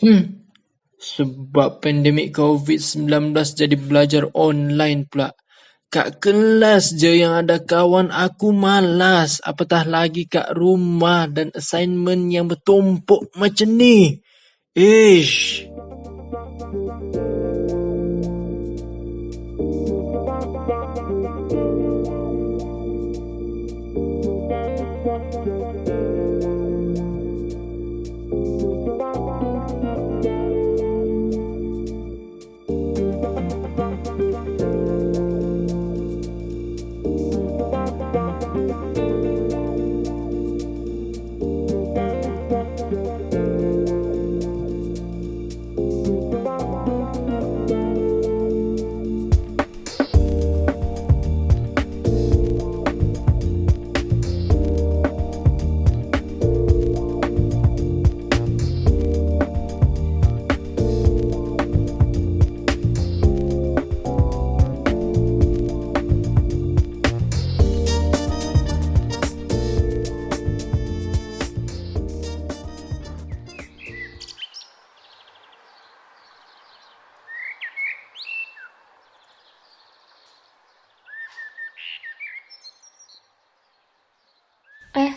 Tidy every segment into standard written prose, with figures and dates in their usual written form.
Hmm, sebab pandemik COVID-19 jadi belajar online pula. Kat kelas je yang ada kawan aku malas, apatah lagi kat rumah dan assignment yang bertumpuk macam ni. Ish.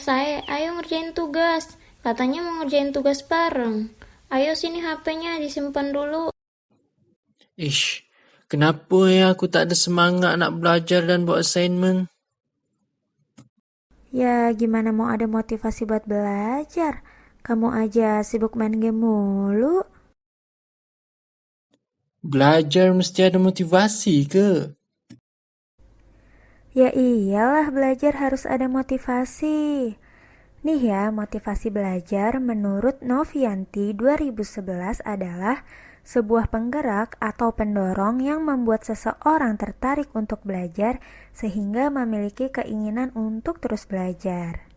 Saya, ayo ngerjain tugas. Katanya mau ngerjain tugas bareng. Ayo sini HP-nya disimpan dulu. Ish. Kenapa ya aku tak ada semangat nak belajar dan buat assignment? Ya, gimana mau ada motivasi buat belajar? Kamu aja sibuk main game mulu. Belajar mesti ada motivasi ke? Ya iyalah, belajar harus ada motivasi. Nih ya, motivasi belajar menurut Novianti 2011 adalah sebuah penggerak atau pendorong yang membuat seseorang tertarik untuk belajar sehingga memiliki keinginan untuk terus belajar.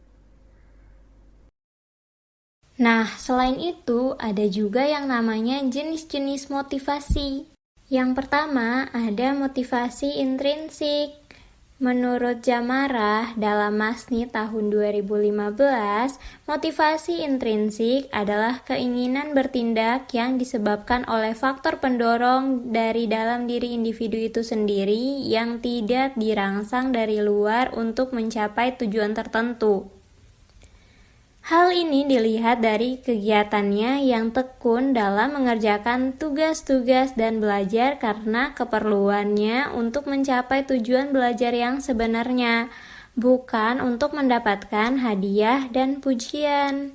Nah, selain itu, ada juga yang namanya jenis-jenis motivasi. Yang pertama, ada motivasi intrinsik. Menurut Jamarah dalam Masni tahun 2015, motivasi intrinsik adalah keinginan bertindak yang disebabkan oleh faktor pendorong dari dalam diri individu itu sendiri yang tidak dirangsang dari luar untuk mencapai tujuan tertentu. Hal ini dilihat dari kegiatannya yang tekun dalam mengerjakan tugas-tugas dan belajar karena keperluannya untuk mencapai tujuan belajar yang sebenarnya, bukan untuk mendapatkan hadiah dan pujian.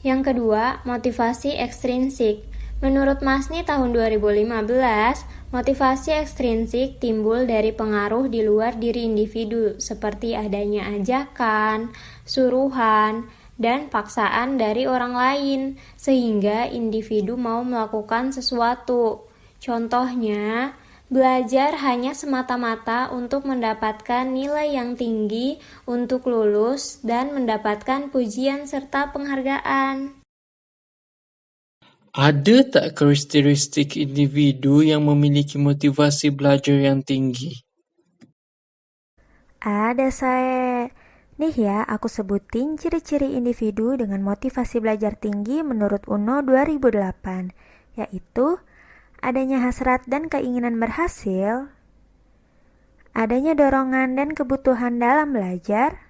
Yang kedua, motivasi ekstrinsik. Menurut Masni tahun 2015, motivasi ekstrinsik timbul dari pengaruh di luar diri individu seperti adanya ajakan, suruhan, dan paksaan dari orang lain sehingga individu mau melakukan sesuatu. Contohnya, belajar hanya semata-mata untuk mendapatkan nilai yang tinggi untuk lulus dan mendapatkan pujian serta penghargaan. Ada tak karakteristik individu yang memiliki motivasi belajar yang tinggi? Ada saya. Nih ya, aku sebutin ciri-ciri individu dengan motivasi belajar tinggi menurut UNO 2008, yaitu adanya hasrat dan keinginan berhasil, adanya dorongan dan kebutuhan dalam belajar,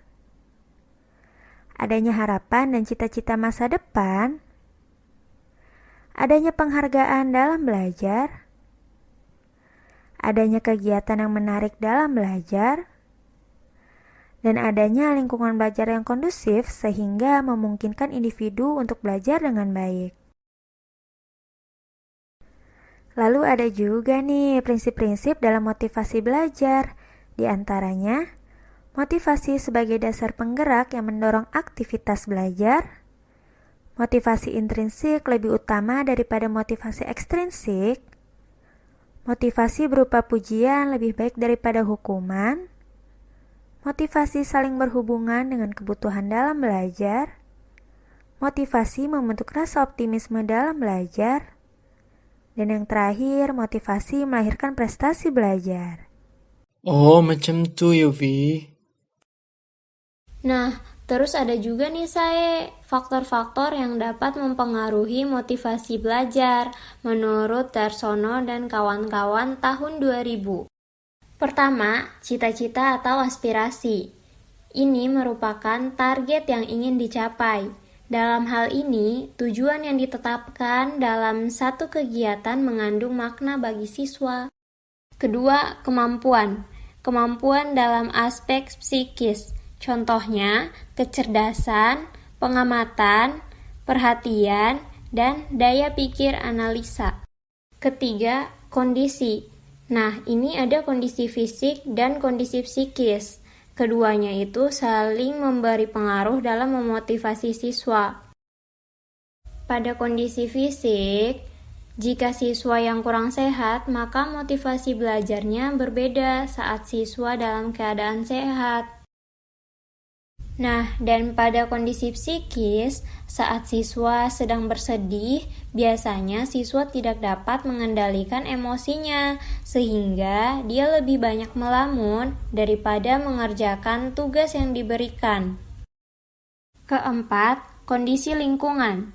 adanya harapan dan cita-cita masa depan, adanya penghargaan dalam belajar, adanya kegiatan yang menarik dalam belajar, dan adanya lingkungan belajar yang kondusif sehingga memungkinkan individu untuk belajar dengan baik. Lalu ada juga nih prinsip-prinsip dalam motivasi belajar, di antaranya motivasi sebagai dasar penggerak yang mendorong aktivitas belajar, motivasi intrinsik lebih utama daripada motivasi ekstrinsik, motivasi berupa pujian lebih baik daripada hukuman, motivasi saling berhubungan dengan kebutuhan dalam belajar, motivasi membentuk rasa optimisme dalam belajar, dan yang terakhir, motivasi melahirkan prestasi belajar. Oh, macam tu ya, Vi. Nah, Terus ada juga nih faktor-faktor yang dapat mempengaruhi motivasi belajar menurut Darsono dan kawan-kawan tahun 2000. Pertama, cita-cita atau aspirasi. Ini merupakan target yang ingin dicapai. Dalam hal ini, tujuan yang ditetapkan dalam satu kegiatan mengandung makna bagi siswa. Kedua, kemampuan. Kemampuan dalam aspek psikis. Contohnya, kecerdasan, pengamatan, perhatian, dan daya pikir analisa. Ketiga, kondisi. Nah, ini ada kondisi fisik dan kondisi psikis. Keduanya itu saling memberi pengaruh dalam memotivasi siswa. Pada kondisi fisik, jika siswa yang kurang sehat, maka motivasi belajarnya berbeda saat siswa dalam keadaan sehat. Nah, dan pada kondisi psikis, saat siswa sedang bersedih, biasanya siswa tidak dapat mengendalikan emosinya, sehingga dia lebih banyak melamun daripada mengerjakan tugas yang diberikan. Keempat, kondisi lingkungan.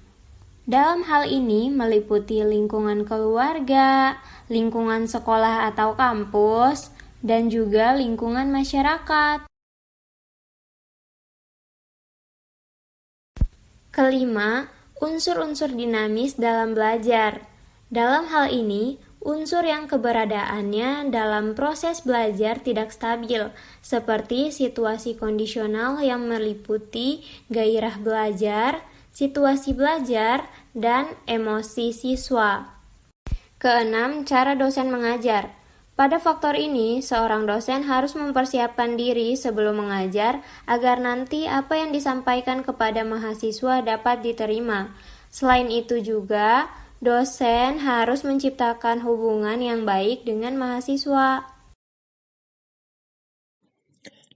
Dalam hal ini meliputi lingkungan keluarga, lingkungan sekolah atau kampus, dan juga lingkungan masyarakat. Kelima, unsur-unsur dinamis dalam belajar. Dalam hal ini, unsur yang keberadaannya dalam proses belajar tidak stabil, seperti situasi kondisional yang meliputi gairah belajar, situasi belajar, dan emosi siswa. Keenam, cara dosen mengajar. Pada faktor ini, seorang dosen harus mempersiapkan diri sebelum mengajar agar nanti apa yang disampaikan kepada mahasiswa dapat diterima. Selain itu juga, dosen harus menciptakan hubungan yang baik dengan mahasiswa.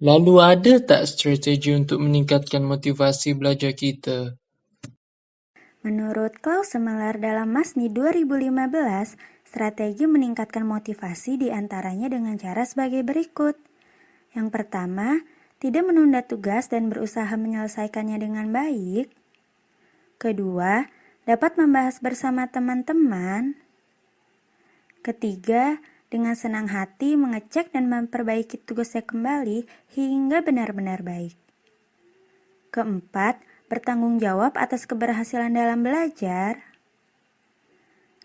Lalu ada tak strategi untuk meningkatkan motivasi belajar kita? Menurut Klaus Semeler dalam Masni 2015, strategi meningkatkan motivasi diantaranya dengan cara sebagai berikut. Yang pertama, tidak menunda tugas dan berusaha menyelesaikannya dengan baik. Kedua, dapat membahas bersama teman-teman. Ketiga, dengan senang hati mengecek dan memperbaiki tugasnya kembali hingga benar-benar baik. Keempat, bertanggung jawab atas keberhasilan dalam belajar.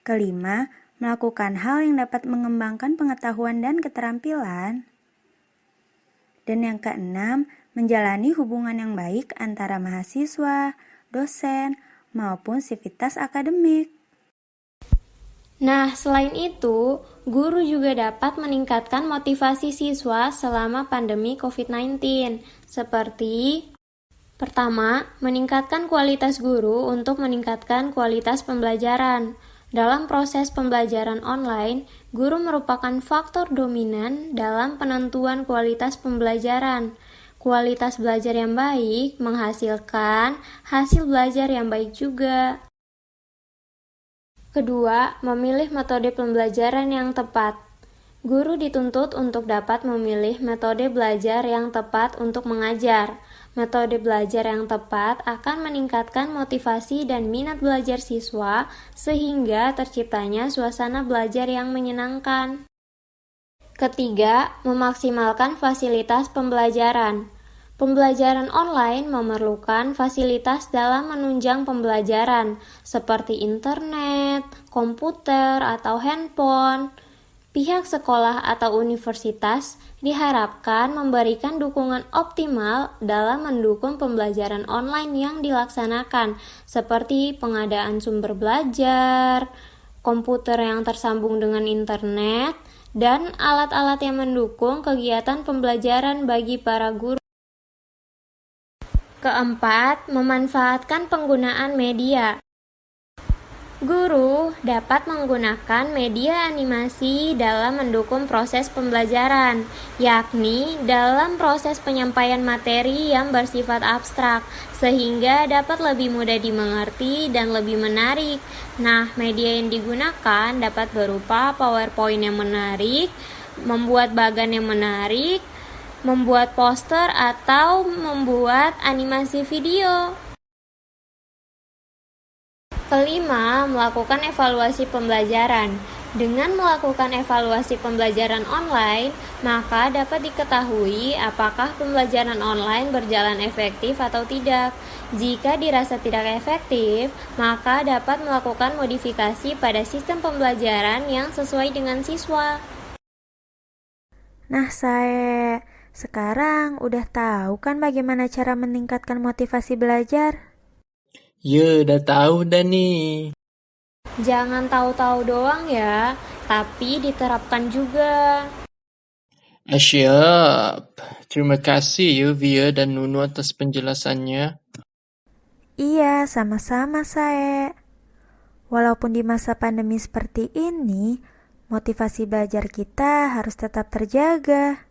Kelima, melakukan hal yang dapat mengembangkan pengetahuan dan keterampilan. Dan yang keenam, menjalani hubungan yang baik antara mahasiswa, dosen, maupun sivitas akademik. Nah, selain itu, guru juga dapat meningkatkan motivasi siswa selama pandemi COVID-19, seperti pertama, meningkatkan kualitas guru untuk meningkatkan kualitas pembelajaran. Dalam proses pembelajaran online, guru merupakan faktor dominan dalam penentuan kualitas pembelajaran. Kualitas belajar yang baik menghasilkan hasil belajar yang baik juga. Kedua, memilih metode pembelajaran yang tepat. Guru dituntut untuk dapat memilih metode belajar yang tepat untuk mengajar. Metode belajar yang tepat akan meningkatkan motivasi dan minat belajar siswa sehingga terciptanya suasana belajar yang menyenangkan. Ketiga, memaksimalkan fasilitas pembelajaran. Pembelajaran online memerlukan fasilitas dalam menunjang pembelajaran seperti internet, komputer, atau handphone. Pihak sekolah atau universitas diharapkan memberikan dukungan optimal dalam mendukung pembelajaran online yang dilaksanakan, seperti pengadaan sumber belajar, komputer yang tersambung dengan internet, dan alat-alat yang mendukung kegiatan pembelajaran bagi para guru. Keempat, memanfaatkan penggunaan media. Guru dapat menggunakan media animasi dalam mendukung proses pembelajaran, yakni dalam proses penyampaian materi yang bersifat abstrak, sehingga dapat lebih mudah dimengerti dan lebih menarik. Nah, media yang digunakan dapat berupa PowerPoint yang menarik, membuat bagan yang menarik, membuat poster, atau membuat animasi video. Kelima, melakukan evaluasi pembelajaran. Dengan melakukan evaluasi pembelajaran online, maka dapat diketahui apakah pembelajaran online berjalan efektif atau tidak. Jika dirasa tidak efektif, maka dapat melakukan modifikasi pada sistem pembelajaran yang sesuai dengan siswa. Nah, saya sekarang udah tahu kan bagaimana cara meningkatkan motivasi belajar? Ya, dah tahu dah nih. Jangan tahu-tahu doang ya, tapi diterapkan juga. Siap. Terima kasih ya Via dan Nunu atas penjelasannya. Iya, sama-sama saya. Walaupun di masa pandemi seperti ini, motivasi belajar kita harus tetap terjaga.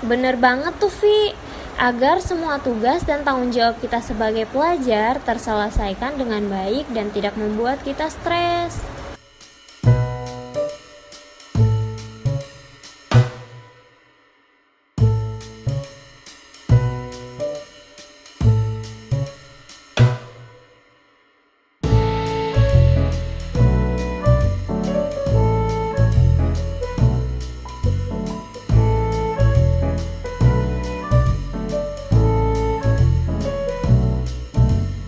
Bener banget tuh Vi. Agar semua tugas dan tanggung jawab kita sebagai pelajar terselesaikan dengan baik dan tidak membuat kita stres.